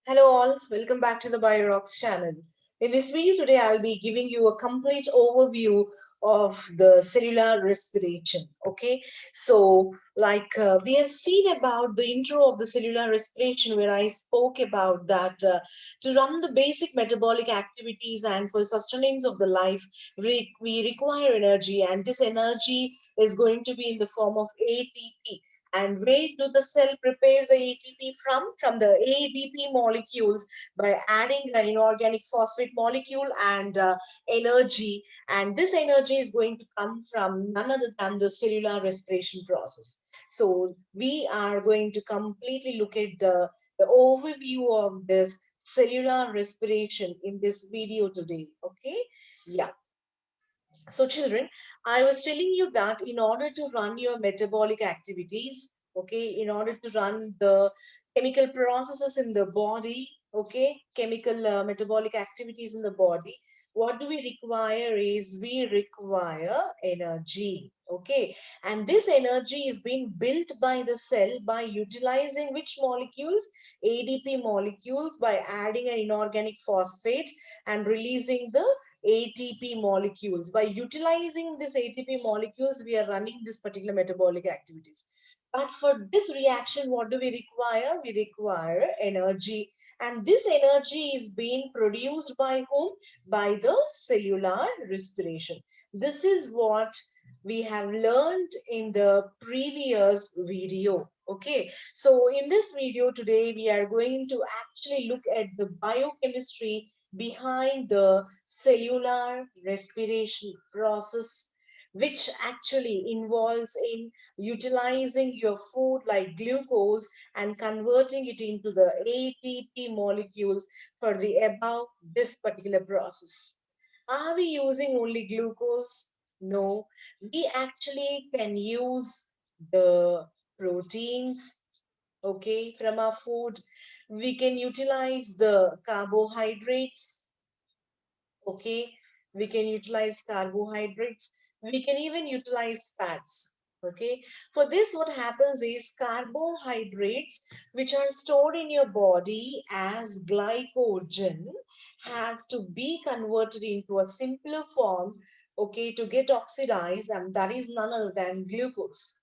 Hello all, welcome back to the BioRocks channel. In this video today, I'll be giving you a complete overview of the cellular respiration. Okay, so we have seen about the intro of the cellular respiration where I spoke about that to run the basic metabolic activities and for sustenance of the life, we require energy, and this energy is going to be in the form of ATP. And where do the cell prepare the ATP from? From the ADP molecules by adding an inorganic phosphate molecule and energy. And this energy is going to come from none other than the cellular respiration process. So we are going to completely look at the overview of this cellular respiration in this video today. Okay. Yeah. So, children, I was telling you that in order to run your metabolic activities, okay, in order to run the chemical processes in the body, okay, chemical metabolic activities in the body, what do we require is we require energy, okay, and this energy is being built by the cell by utilizing which molecules? ADP molecules by adding an inorganic phosphate and releasing the ATP molecules. By utilizing this ATP molecules, we are running this particular metabolic activities. But for this reaction, what do we require? We require energy. And this energy is being produced by whom? By the cellular respiration. This is what we have learned in the previous video. Okay, so in this video today, we are going to actually look at the biochemistry behind the cellular respiration process, which actually involves in utilizing your food like glucose and converting it into the ATP molecules for the above this particular process. Are we using only glucose? No, we actually can use the proteins, okay, from our food. We can utilize the carbohydrates, okay, we can utilize carbohydrates, we can even utilize fats, okay. For this, what happens is carbohydrates which are stored in your body as glycogen have to be converted into a simpler form, okay, to get oxidized, and that is none other than glucose.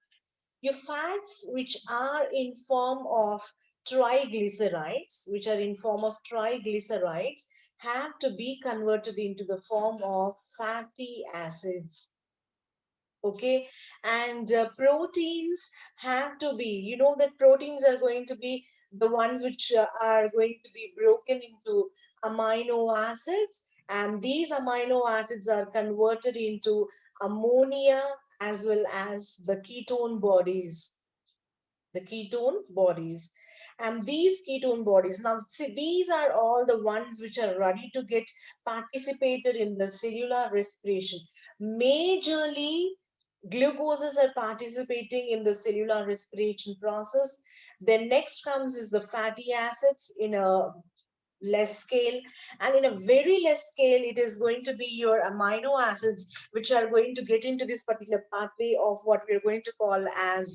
Your fats which are in form of triglycerides have to be converted into the form of fatty acids, okay. And proteins have to be, you know that proteins are going to be the ones which are going to be broken into amino acids, and these amino acids are converted into ammonia as well as the ketone bodies. And these ketone bodies, now see, these are all the ones which are ready to get participated in the cellular respiration. Majorly glucoses are participating in the cellular respiration process. Then next comes is the fatty acids in a less scale, and in a very less scale it is going to be your amino acids which are going to get into this particular pathway of what we're going to call as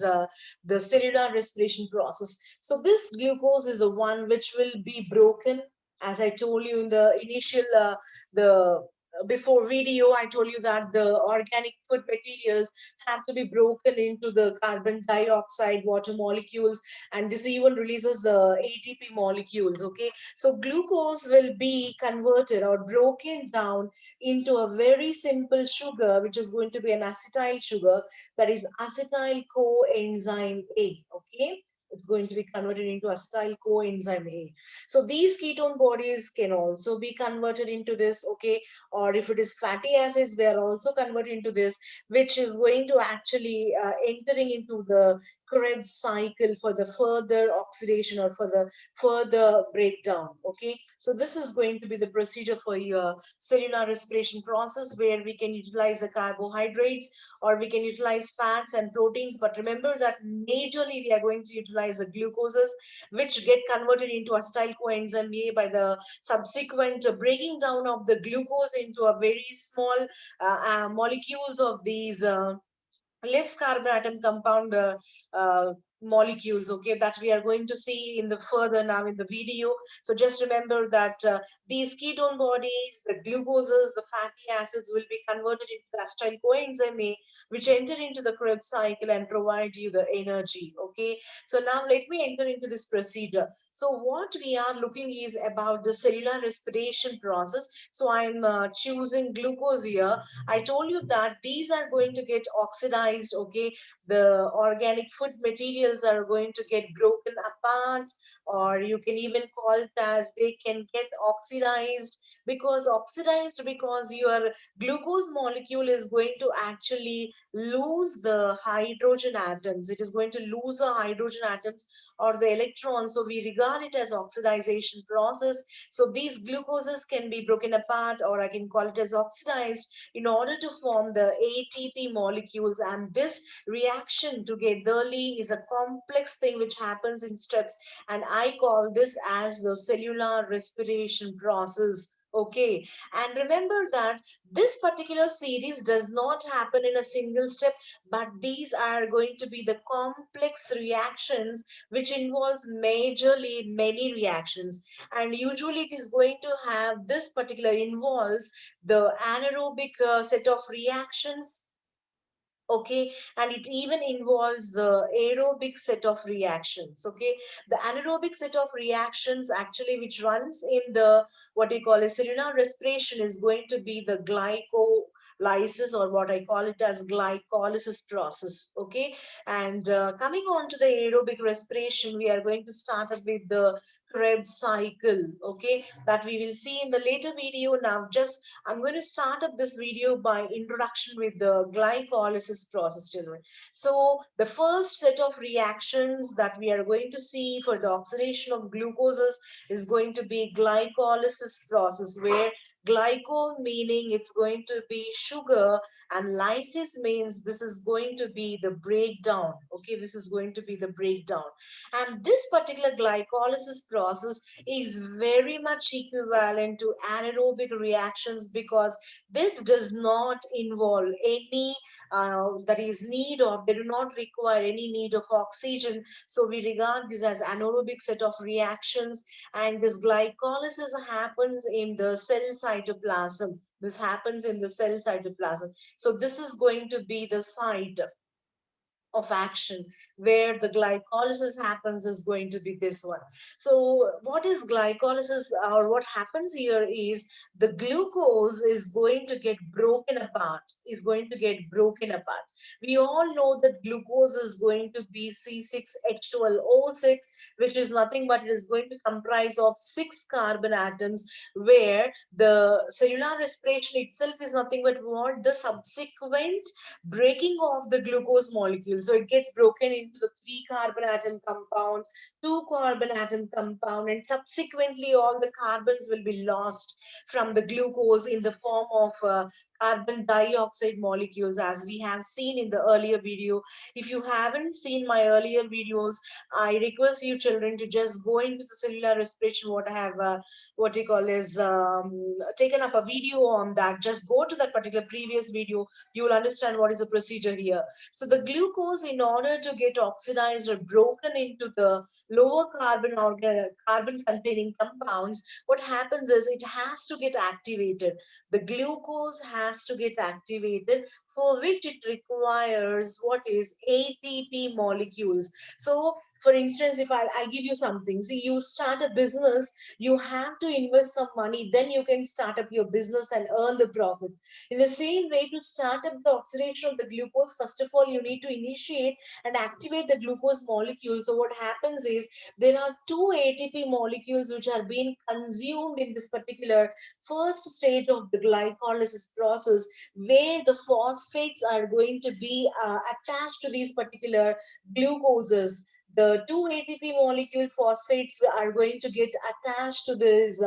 the cellular respiration process. So this glucose is the one which will be broken, as I told you in the initial the before video, I told you that the organic food materials have to be broken into the carbon dioxide water molecules, and this even releases the ATP molecules, okay. So glucose will be converted or broken down into a very simple sugar, which is going to be an acetyl sugar, that is acetyl coenzyme A. Okay. It's going to be converted into acetyl coenzyme A. So these ketone bodies can also be converted into this, okay. Or if it is fatty acids, they are also converted into this, which is going to actually entering into the Krebs cycle for the further oxidation or for the further breakdown, okay. So this is going to be the procedure for your cellular respiration process, where we can utilize the carbohydrates or we can utilize fats and proteins, but remember that majorly we are going to utilize the glucoses which get converted into acetyl coenzyme A by the subsequent breaking down of the glucose into a very small molecules of these less carbon atom compound molecules, okay, that we are going to see in the further now in the video. So just remember that these ketone bodies, the glucoses, the fatty acids will be converted into acetyl coenzyme A, which enter into the Krebs cycle and provide you the energy, okay. So now let me enter into this procedure. So what we are looking is about the cellular respiration process. So I'm choosing glucose here. I told you that these are going to get oxidized, okay. The organic food materials are going to get broken apart, or you can even call it as they can get oxidized, because your glucose molecule is going to actually lose the hydrogen atoms. It is going to lose the hydrogen atoms or the electrons, so we regard it as oxidization process. So these glucoses can be broken apart, or I can call it as oxidized, in order to form the ATP molecules. And this reaction togetherly is a complex thing which happens in steps, and I call this as the cellular respiration process, okay. And remember that this particular series does not happen in a single step, but these are going to be the complex reactions which involves majorly many reactions. And usually it is going to have this particular involves the anaerobic set of reactions, okay, and it even involves the aerobic set of reactions, okay. The anaerobic set of reactions actually which runs in the what we call a cellular respiration is going to be the glycolysis, or what I call it as glycolysis process, okay. And coming on to the aerobic respiration, we are going to start up with the Krebs cycle, okay, that we will see in the later video. Now just I'm going to start up this video by introduction with the glycolysis process, children. So the first set of reactions that we are going to see for the oxidation of glucoses is going to be glycolysis process, where glycol meaning it's going to be sugar, and lysis means this is going to be the breakdown, okay, this is going to be the breakdown. And this particular glycolysis process is very much equivalent to anaerobic reactions, because this does not involve any that is need of, they do not require any need of oxygen. So we regard this as anaerobic set of reactions, and this glycolysis happens in the cell cytoplasm. This happens in the cell cytoplasm. So this is going to be the site of action where the glycolysis happens, is going to be this one. So what is glycolysis, or what happens here is the glucose is going to get broken apart, is going to get broken apart. We all know that glucose is going to be C6H12O6, which is nothing but it is going to comprise of 6 carbon atoms, where the cellular respiration itself is nothing but what the subsequent breaking of the glucose molecule. So it gets broken into the 3 carbon atom compound, 2 carbon atom compound, and subsequently all the carbons will be lost from the glucose in the form of carbon dioxide molecules, as we have seen in the earlier video. If you haven't seen my earlier videos, I request you children to just go into the cellular respiration, what I have what you call is taken up a video on that. Just go to that particular previous video, you will understand what is the procedure here. So the glucose, in order to get oxidized or broken into the lower carbon containing compounds, what happens is it has to get activated. The glucose has to get activated, for which it requires what is ATP molecules. So for instance, if I'll give you something, see, you start a business, you have to invest some money, then you can start up your business and earn the profit. In the same way, to start up the oxidation of the glucose, first of all, you need to initiate and activate the glucose molecule. So what happens is there are 2 ATP molecules which are being consumed in this particular first stage of the glycolysis process, where the phosphates are going to be attached to these particular glucoses. the two ATP molecule phosphates are going to get attached to this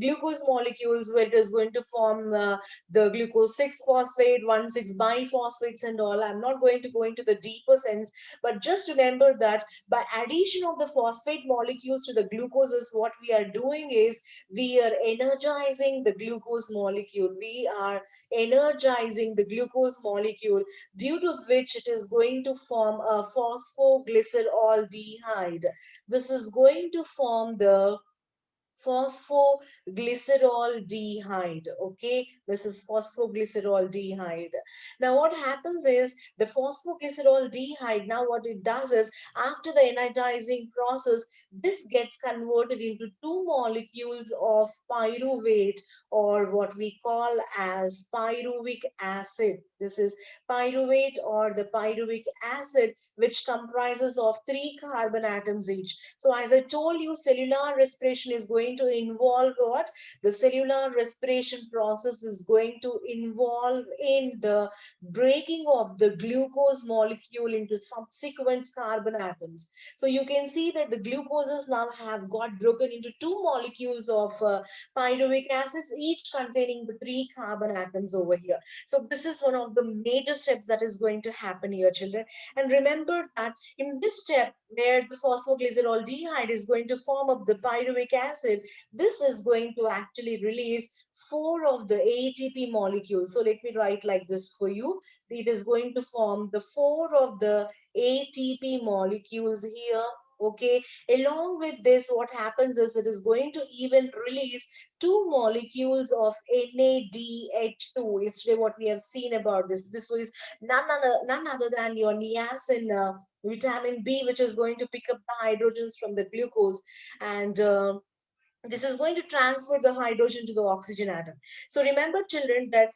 glucose molecules, where it is going to form the glucose 6 phosphate, 1,6 biphosphates and all. I'm not going to go into the deeper sense, but just remember that by addition of the phosphate molecules to the glucoses, what we are doing is we are energizing the glucose molecule. We are energizing the glucose molecule, due to which it is going to form a phosphoglyceraldehyde. This is going to form the phosphoglyceraldehyde. Okay, this is phosphoglyceraldehyde. Now what happens is the phosphoglyceraldehyde, now what it does is, after the energizing process, this gets converted into two molecules of pyruvate, or what we call as pyruvic acid. This is pyruvate or the pyruvic acid, which comprises of three carbon atoms each. So as I told you, cellular respiration is going to involve what? The cellular respiration process is going to involve in the breaking of the glucose molecule into subsequent carbon atoms. So you can see that the glucoses now have got broken into two molecules of pyruvic acids, each containing the three carbon atoms over here. So this is one of the major steps that is going to happen here, children. And remember that in this step, where the phosphoglyceraldehyde is going to form up the pyruvic acid, this is going to actually release four of the ATP molecules. So let me write like this for you. It is going to form the four of the ATP molecules here. Okay, along with this, what happens is it is going to even release two molecules of NADH2. Yesterday, what we have seen about this was none other than your niacin, vitamin B, which is going to pick up the hydrogens from the glucose, and this is going to transfer the hydrogen to the oxygen atom. So remember, children, that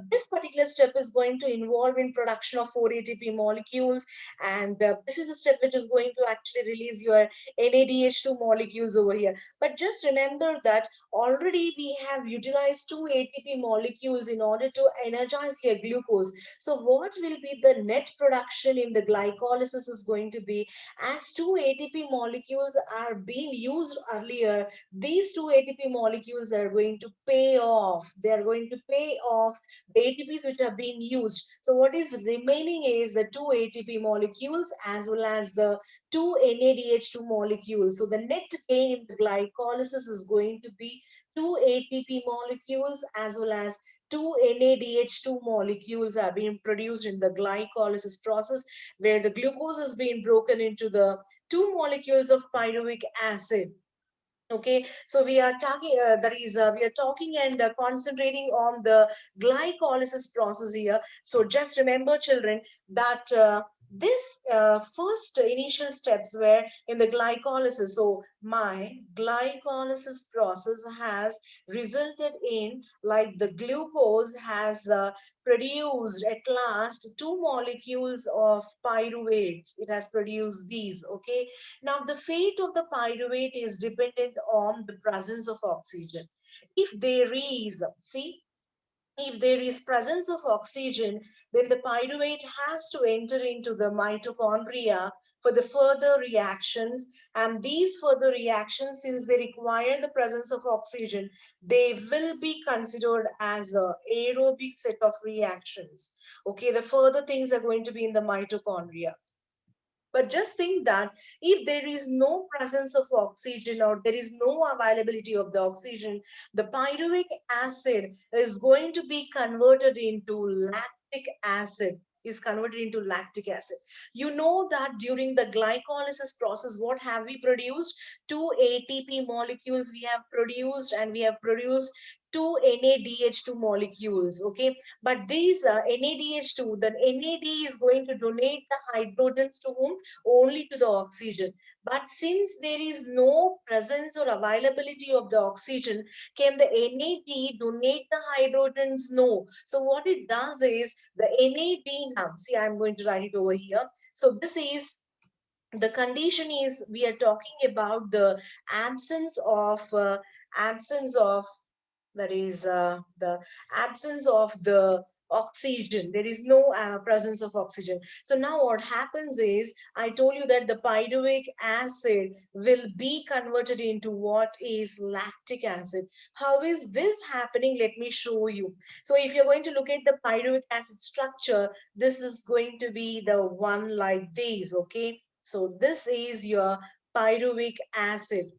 this particular step is going to involve in production of 4 ATP molecules, and this is a step which is going to actually release your NADH2 molecules over here. But just remember that already we have utilized 2 ATP molecules in order to energize your glucose. So what will be the net production in the glycolysis is going to be, as 2 ATP molecules are being used earlier, these two ATP molecules are going to pay off. They are going to pay off the ATPs which are being used. So what is remaining is the two ATP molecules as well as the two NADH2 molecules. So the net gain in the glycolysis is going to be two ATP molecules as well as two NADH2 molecules are being produced in the glycolysis process, where the glucose is being broken into the two molecules of pyruvic acid. Okay, so we are talking, we are talking and concentrating on the glycolysis process here. So just remember, children, that this first initial steps were in the glycolysis. So my glycolysis process has resulted in, like, the glucose has produced at last two molecules of pyruvates. It has produced these. Okay, now, the fate of the pyruvate is dependent on the presence of oxygen. If there is, see, if there is presence of oxygen, then the pyruvate has to enter into the mitochondria for the further reactions. And these further reactions, since they require the presence of oxygen, they will be considered as a aerobic set of reactions. Okay, the further things are going to be in the mitochondria. But just think that if there is no presence of oxygen, or there is no availability of the oxygen, the pyruvic acid is going to be converted into lactic acid is converted into lactic acid. You know that during the glycolysis process, what have we produced? Two ATP molecules we have produced, and we have produced two NADH2 molecules. Okay, but these NADH2, the NAD is going to donate the hydrogens to whom? Only to the oxygen. But since there is no presence or availability of the oxygen, can the NAD donate the hydrogens? No. So what it does is the NAD now, see, I'm going to write it over here. So this is the condition is, we are talking about the absence of, that is the absence of the oxygen. There is no presence of oxygen. So now what happens is, I told you that the pyruvic acid will be converted into what is lactic acid. How is this happening? Let me show you. So if you're going to look at the pyruvic acid structure, this is going to be the one like this, okay? So this is your pyruvic acid.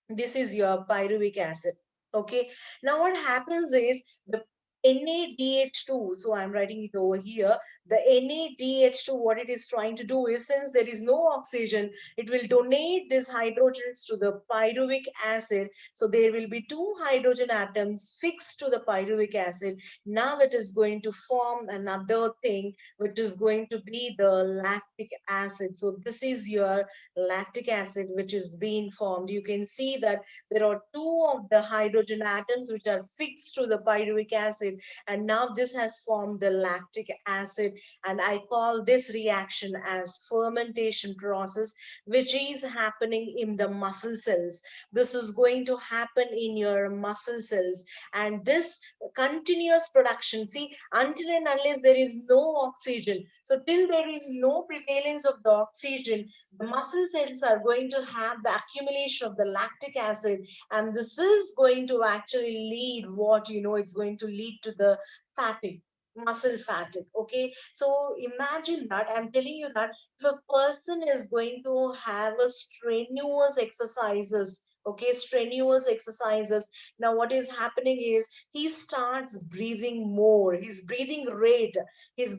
This is your pyruvic acid. Okay. Now what happens is the NADH2, so I'm writing it over here. The NADH2, what it is trying to do is, since there is no oxygen, it will donate these hydrogens to the pyruvic acid. So there will be two hydrogen atoms fixed to the pyruvic acid. Now it is going to form another thing, which is going to be the lactic acid. So this is your lactic acid which is being formed. You can see that there are two of the hydrogen atoms which are fixed to the pyruvic acid, and now this has formed the lactic acid, and I call this reaction as fermentation process, which is happening in the muscle cells. This is going to happen in your muscle cells, and this continuous production, see, until and unless there is no oxygen, so till there is no prevalence of the oxygen, the muscle cells are going to have the accumulation of the lactic acid, and this is going to actually lead what, it's going to lead to the fatigue, muscle fatigue. Okay, so imagine that I'm telling you that if a person is going to have a strenuous exercises, okay, strenuous exercises, now what is happening is he starts breathing more, his breathing rate is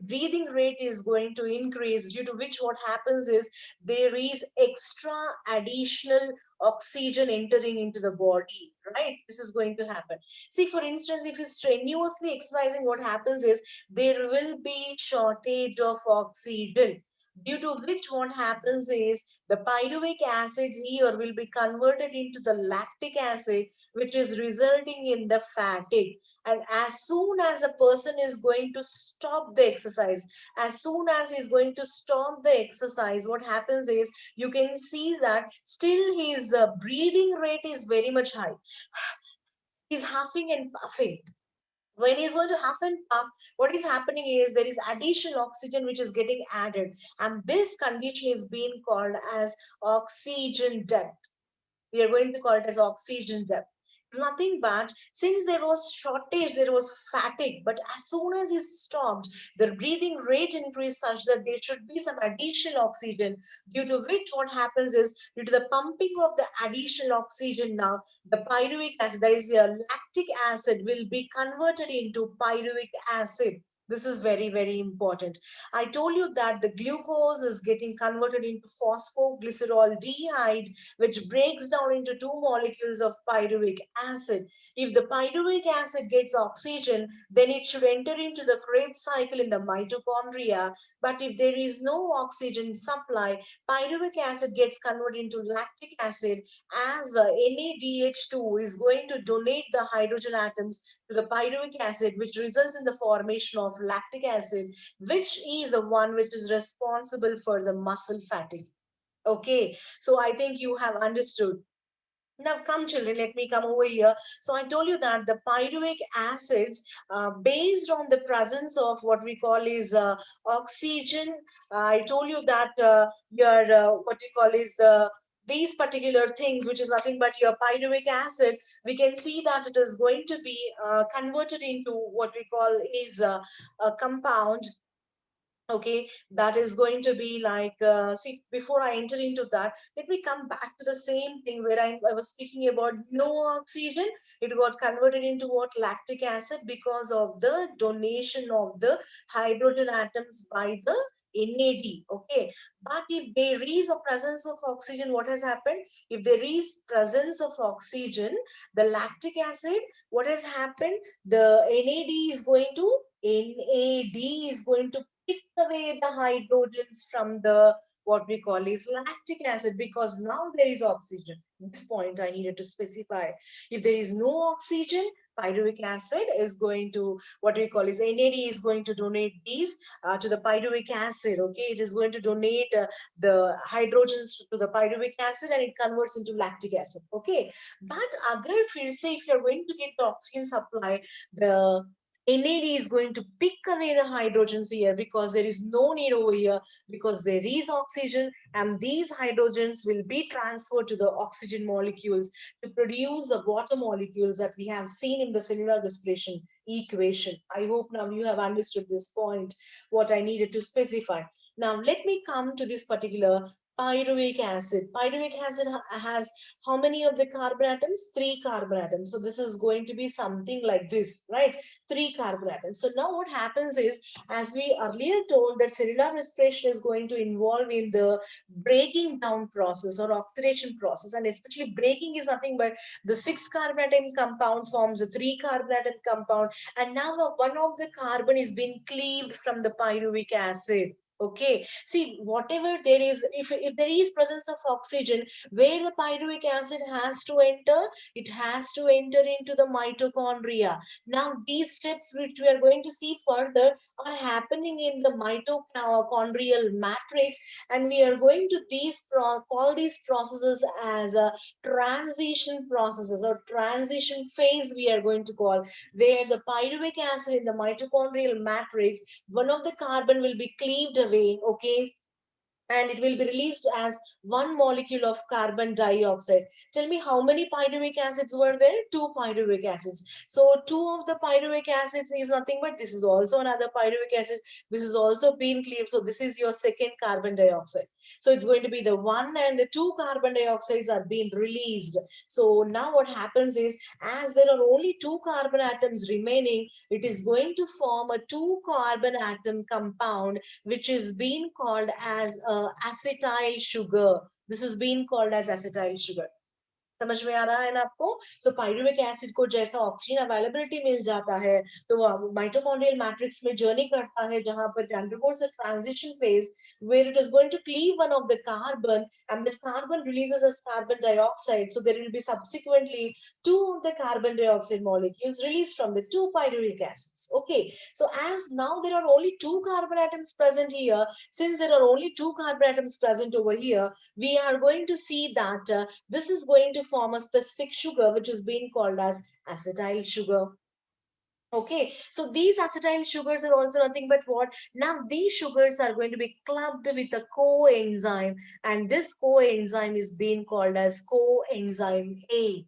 going to increase, due to which what happens is there is extra additional oxygen entering into the body, right? This is going to happen. See, for instance, if you're strenuously exercising, what happens is there will be shortage of oxygen, due to which what happens is the pyruvic acids here will be converted into the lactic acid, which is resulting in the fatigue. And as soon as a person is going to stop the exercise, as soon as he's going to stop the exercise, what happens is you can see that still his breathing rate is very much high. He's huffing and puffing. When he's going to huff and puff, what is happening is there is additional oxygen which is getting added, and this condition is being called as oxygen debt. We are going to call it as oxygen depth. It's nothing but since there was shortage, there was fatigue, but as soon as he stopped, the breathing rate increased such that there should be some additional oxygen, due to which what happens is due to the pumping of the additional oxygen, now the pyruvic acid, that is the lactic acid, will be converted into pyruvic acid. This is very, very important. I told you that the glucose is getting converted into phosphoglyceroldehyde, which breaks down into two molecules of pyruvic acid. If the pyruvic acid gets oxygen, then it should enter into the Krebs cycle in the mitochondria. But if there is no oxygen supply, pyruvic acid gets converted into lactic acid, as NADH2 is going to donate the hydrogen atoms to the pyruvic acid, which results in the formation of lactic acid, which is the one which is responsible for the muscle fatigue. Okay, so I think you have understood. Now, come, children, let me come over here. So, I told you that the pyruvic acids, based on the presence of what we call is oxygen, I told you that your what you call is these particular things, which is nothing but your pyruvic acid, we can see that it is going to be converted into what we call is a compound. Okay, that is going to be like see, before I enter into that, let me come back to the same thing where I was speaking about no oxygen. It got converted into what? Lactic acid, because of the donation of the hydrogen atoms by the NAD. Okay, but if there is a presence of oxygen, what has happened? If there is presence of oxygen, the lactic acid, what has happened? The NAD is going to pick away the hydrogens from the what we call is lactic acid, because now there is oxygen. This point I needed to specify. If there is no oxygen, pyruvic acid is going to what we call is NAD is going to donate these to the pyruvic acid. Okay, it is going to donate the hydrogens to the pyruvic acid, and it converts into lactic acid. Okay, but agar फिर से if you are going to get the oxygen supply, the NAD is going to pick away the hydrogens here because there is no need over here, because there is oxygen, and these hydrogens will be transferred to the oxygen molecules to produce the water molecules that we have seen in the cellular respiration equation. I hope now you have understood this point, what I needed to specify. Now let me come to this particular pyruvic acid. Pyruvic acid has how many of the carbon atoms? Three carbon atoms. So this is going to be something like this, right? Three carbon atoms. So now what happens is, as we earlier told, that cellular respiration is going to involve in the breaking down process or oxidation process, and especially breaking is nothing but the six carbon atom compound forms a three carbon atom compound, and now one of the carbon is being cleaved from the pyruvic acid. Okay, see, whatever there is, if there is presence of oxygen, where the pyruvic acid has to enter, it has to enter into the mitochondria. Now, these steps which we are going to see further are happening in the mitochondrial matrix, and we are going to call these processes as transition processes or transition phase. We are going to call, where the pyruvic acid in the mitochondrial matrix, one of the carbon will be cleaved away, okay, and it will be released as one molecule of carbon dioxide. Tell me how many pyruvic acids were there? Two pyruvic acids. So two of the pyruvic acids is nothing but this is also another pyruvic acid. This is also being cleaved. So this is your second carbon dioxide. So it's going to be the one and the two carbon dioxides are being released. So now what happens is, as there are only two carbon atoms remaining, it is going to form a two carbon atom compound which is being called as acetyl sugar. This is being called as acetyl sugar. समझ में आ रहा है ना आपको? सो pyruvic acid को जैसा oxygen availability मिल जाता है, तो वो माइटोकॉन्ड्रियल मैट्रिक्स में जर्नी करता है, जहां पर it undergoes a transition phase where it is going to cleave one of the carbon, and that carbon releases as carbon dioxide. So there will be subsequently two of the carbon dioxide molecules released from the two pyruvic acids. Okay, so as now there are only two carbon atoms present here, since there are only two carbon atoms present over here, we are going to see that this is going to form a specific sugar which is being called as acetyl sugar. Okay, so these acetyl sugars are also nothing but what? Now these sugars are going to be clubbed with a coenzyme, and this coenzyme is being called as coenzyme A.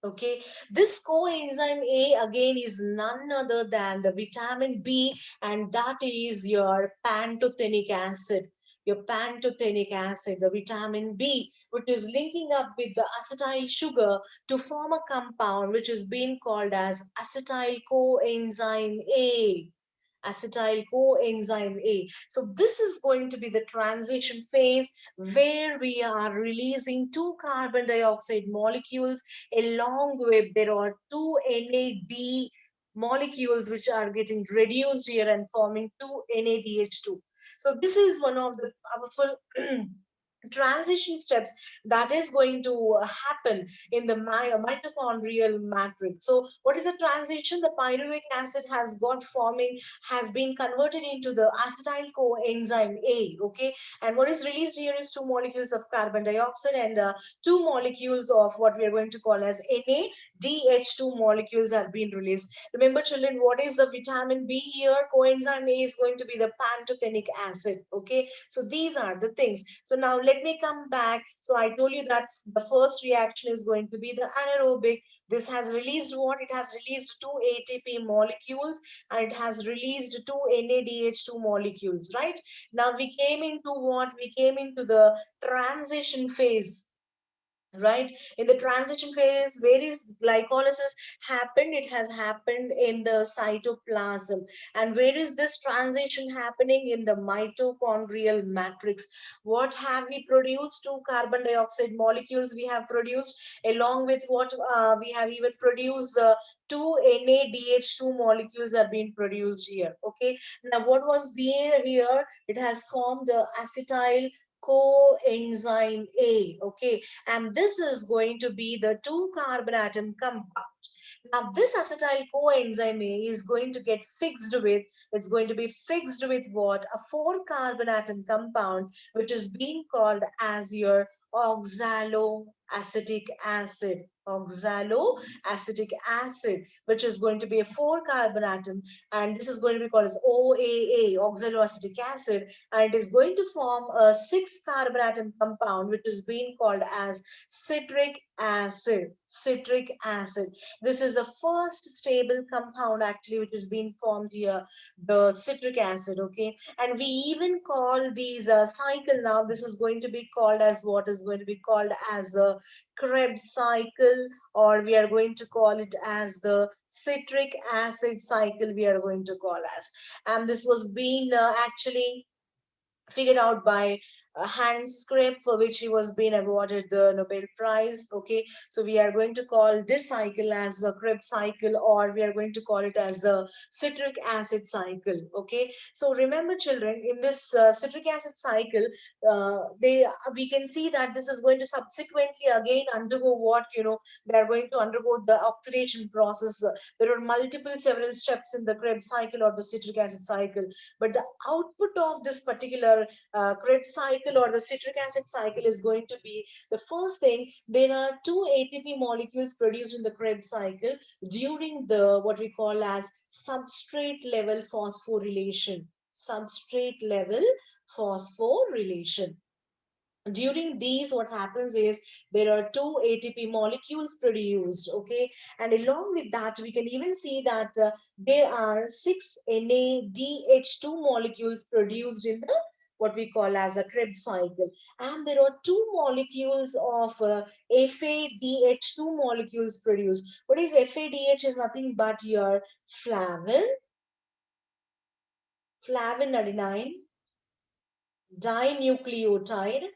Okay, this coenzyme A again is none other than the vitamin B, and that is your pantothenic acid. Your pantothenic acid, the vitamin B, which is linking up with the acetyl sugar to form a compound which is being called as acetyl coenzyme A. Acetyl coenzyme A. So this is going to be the transition phase where we are releasing two carbon dioxide molecules, along with there are two NAD molecules which are getting reduced here and forming two NADH2. So this is one of the powerful transition steps that is going to happen in the mitochondrial matrix. So what is the transition? The pyruvic acid has got forming, has been converted into the acetyl coenzyme A, okay, and what is released here is two molecules of carbon dioxide and two molecules of what we are going to call as NADH2 molecules are being released. Remember children, what is the vitamin B here? Coenzyme A is going to be the pantothenic acid, okay. So these are the things. So now let me come back. So I told you that the first reaction is going to be the anaerobic. This has released what? It has released two ATP molecules and it has released two NADH2 molecules, right? Now we came into what? We came into the transition phase, right? In the transition phase, where is glycolysis happened? It has happened in the cytoplasm. And where is this transition happening? In the mitochondrial matrix. What have we produced? Two carbon dioxide molecules we have produced, along with what we have even produced two NADH2 molecules are being produced here. Okay, now what was there here? It has formed the acetyl coenzyme A, okay, and this is going to be the two carbon atom compound. Now this acetyl coenzyme A is going to get fixed with, it's going to be fixed with what? A four carbon atom compound which is being called as your oxaloacetate. acetic acid, oxaloacetic acid, which is going to be a 4-carbon atom, and this is going to be called as OAA, oxaloacetic acid, and it is going to form a 6-carbon atom compound, which is being called as citric acid. Citric acid. This is the first stable compound actually which is being formed here, the citric acid. Okay, and we even call these cycle now. This is going to be called as what is going to be called as a Krebs cycle, or we are going to call it as the citric acid cycle. We are going to call as, and this was being actually figured out by Hans Krebs, for which he was being awarded the Nobel Prize. Okay, so we are going to call this cycle as a Krebs cycle, or we are going to call it as a citric acid cycle. Okay, so remember, children, in this citric acid cycle, they we can see that this is going to subsequently again undergo what, they are going to undergo the oxidation process. There are multiple several steps in the Krebs cycle or the citric acid cycle, but the output of this particular Krebs cycle or the citric acid cycle is going to be the first thing. There are two ATP molecules produced in the Krebs cycle during the what we call as substrate level phosphorylation. Substrate level phosphorylation. During these, what happens is there are two ATP molecules produced. Okay, and along with that we can even see that there are 6 NADH2 molecules produced in the what we call as a Krebs cycle, and there are two molecules of FADH2 molecules produced. What is FADH? Is nothing but your flavin adenine dinucleotide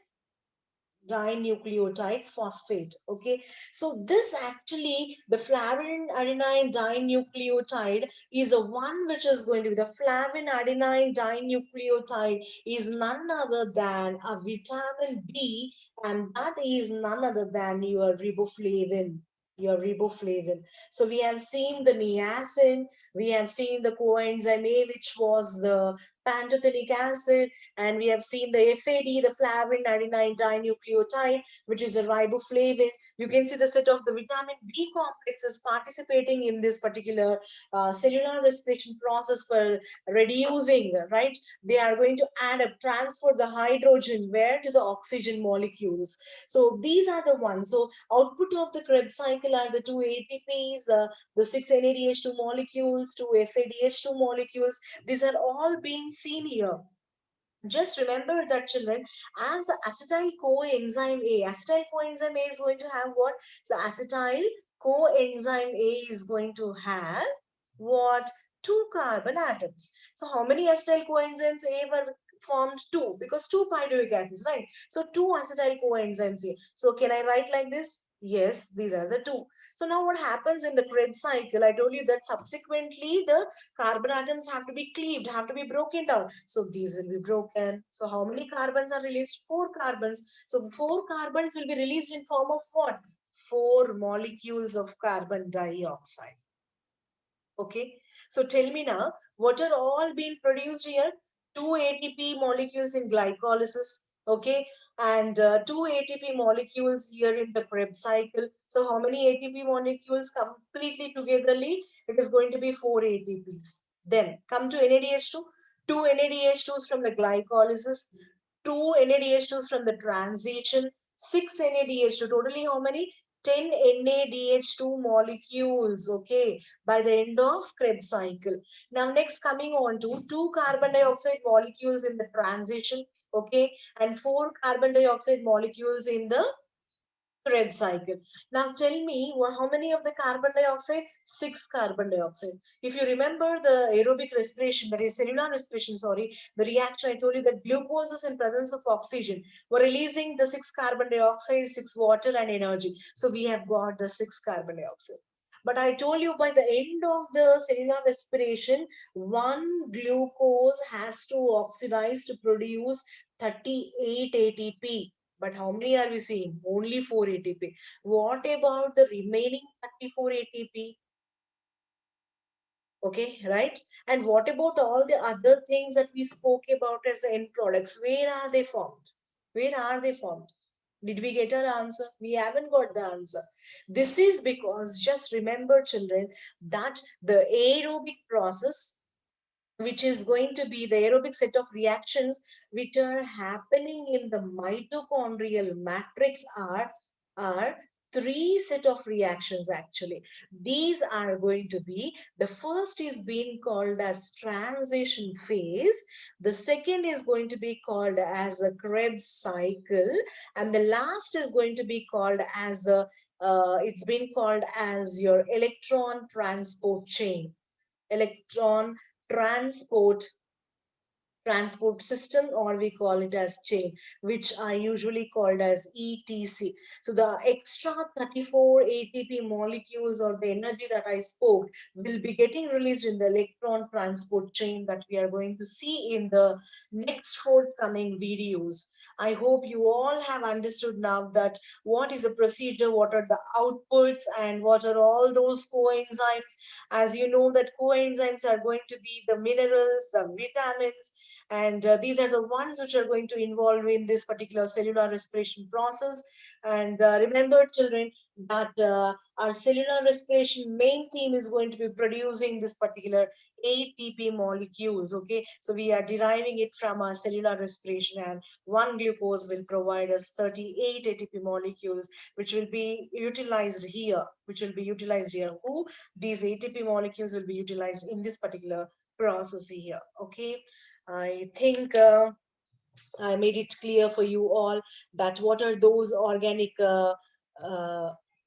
dinucleotide phosphate. Okay, so this actually, the flavin adenine dinucleotide is the one which is going to be, the flavin adenine dinucleotide is none other than a vitamin B, and that is none other than your riboflavin. Your riboflavin. So we have seen the niacin, we have seen the coenzyme A, which was the pantothenic acid, and we have seen the FAD, the flavin adenine dinucleotide, which is a riboflavin. You can see the set of the vitamin B complexes participating in this particular cellular respiration process for reducing, right? They are going to add up, transfer the hydrogen where to the oxygen molecules. So these are the ones. So output of the Krebs cycle are the two ATPs, the 6 NADH2 molecules, two FADH2 molecules. These are all being seen here. Just remember that, children, as the acetyl coenzyme A, acetyl coenzyme A is going to have what? So acetyl coenzyme A is going to have what? 2 carbon atoms. So how many acetyl coenzymes A were formed? Two, because two pyruvic acids, right? So two acetyl coenzymes A. So can I write like this? Yes, these are the two. So now what happens in the Krebs cycle? I told you that subsequently the carbon atoms have to be cleaved, have to be broken down. So these will be broken. So how many carbons are released? 4 carbons. So 4 carbons will be released in form of what? 4 molecules of carbon dioxide. Okay. So tell me now, what are all being produced here? Two ATP molecules in glycolysis. Okay. And two ATP molecules here in the Krebs cycle. So how many ATP molecules completely togetherly? It is going to be 4 ATPs. Then come to NADH2. Two NADH2s from the glycolysis. Two NADH2s from the transition. 6 NADH2. Totally how many? 10 NADH2 molecules. Okay, by the end of Krebs cycle. Now next, coming on to two carbon dioxide molecules in the transition, okay, and 4 carbon dioxide molecules in the Krebs cycle. Now tell me, how many of the carbon dioxide? 6 carbon dioxide. If you remember the aerobic respiration, that is cellular respiration, sorry, the reaction, I told you that glucose is in presence of oxygen. We're releasing the 6 carbon dioxide, 6 water and energy. So we have got the 6 carbon dioxide. But I told you by the end of the cellular respiration, one glucose has to oxidize to produce 38 ATP. But how many are we seeing? Only 4 ATP. What about the remaining 34 ATP? Okay, right? And what about all the other things that we spoke about as end products? Where are they formed? Where are they formed? Did we get our answer? We haven't got the answer. This is because, just remember, children, that the aerobic process, which is going to be the aerobic set of reactions which are happening in the mitochondrial matrix, are three set of reactions actually. These are going to be, the first is being called as transition phase, the second is going to be called as a Krebs cycle, and the last is going to be called as a it's been called as your electron transport chain, electron transport transport system, or we call it as chain, which are usually called as ETC. So the extra 34 ATP molecules, or the energy that I spoke, will be getting released in the electron transport chain that we are going to see in the next forthcoming videos. I hope you all have understood now that what is a procedure, what are the outputs, and what are all those coenzymes. As you know that coenzymes are going to be the minerals, the vitamins, and these are the ones which are going to involve in this particular cellular respiration process. And remember, children, that our cellular respiration main team is going to be producing this particular ATP molecules. Okay, so we are deriving it from our cellular respiration, and one glucose will provide us 38 ATP molecules, which will be utilized here. Which will be utilized here. Who? These ATP molecules will be utilized in this particular process here. Okay, I think I made it clear for you all that what are those organic uh,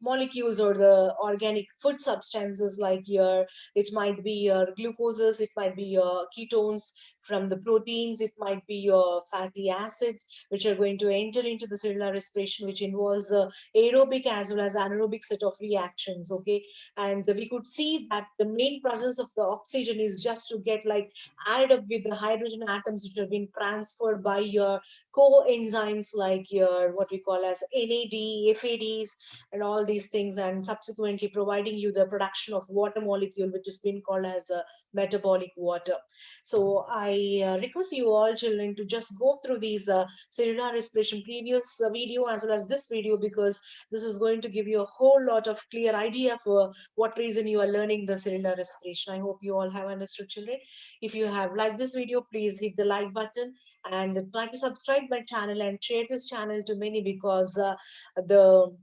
molecules, or the organic food substances, like your, it might be your glucoses, it might be your ketones from the proteins, it might be your fatty acids, which are going to enter into the cellular respiration, which involves aerobic as well as anaerobic set of reactions. Okay, and we could see that the main process of the oxygen is just to get like added up with the hydrogen atoms which have been transferred by your coenzymes, like your what we call as NAD, FADs, and all these things, and subsequently providing you the production of water molecule, which has been called as a metabolic water. So I request you all, children, to just go through these cellular respiration previous video as well as this video, because this is going to give you a whole lot of clear idea for what reason you are learning the cellular respiration. I hope you all have understood, children. If you have liked this video, please hit the like button and try to subscribe my channel and share this channel to many, because the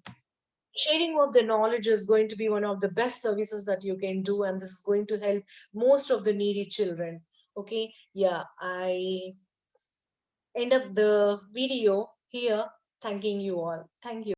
sharing of the knowledge is going to be one of the best services that you can do, and this is going to help most of the needy children. Okay, yeah, I end up the video here, thanking you all. Thank you.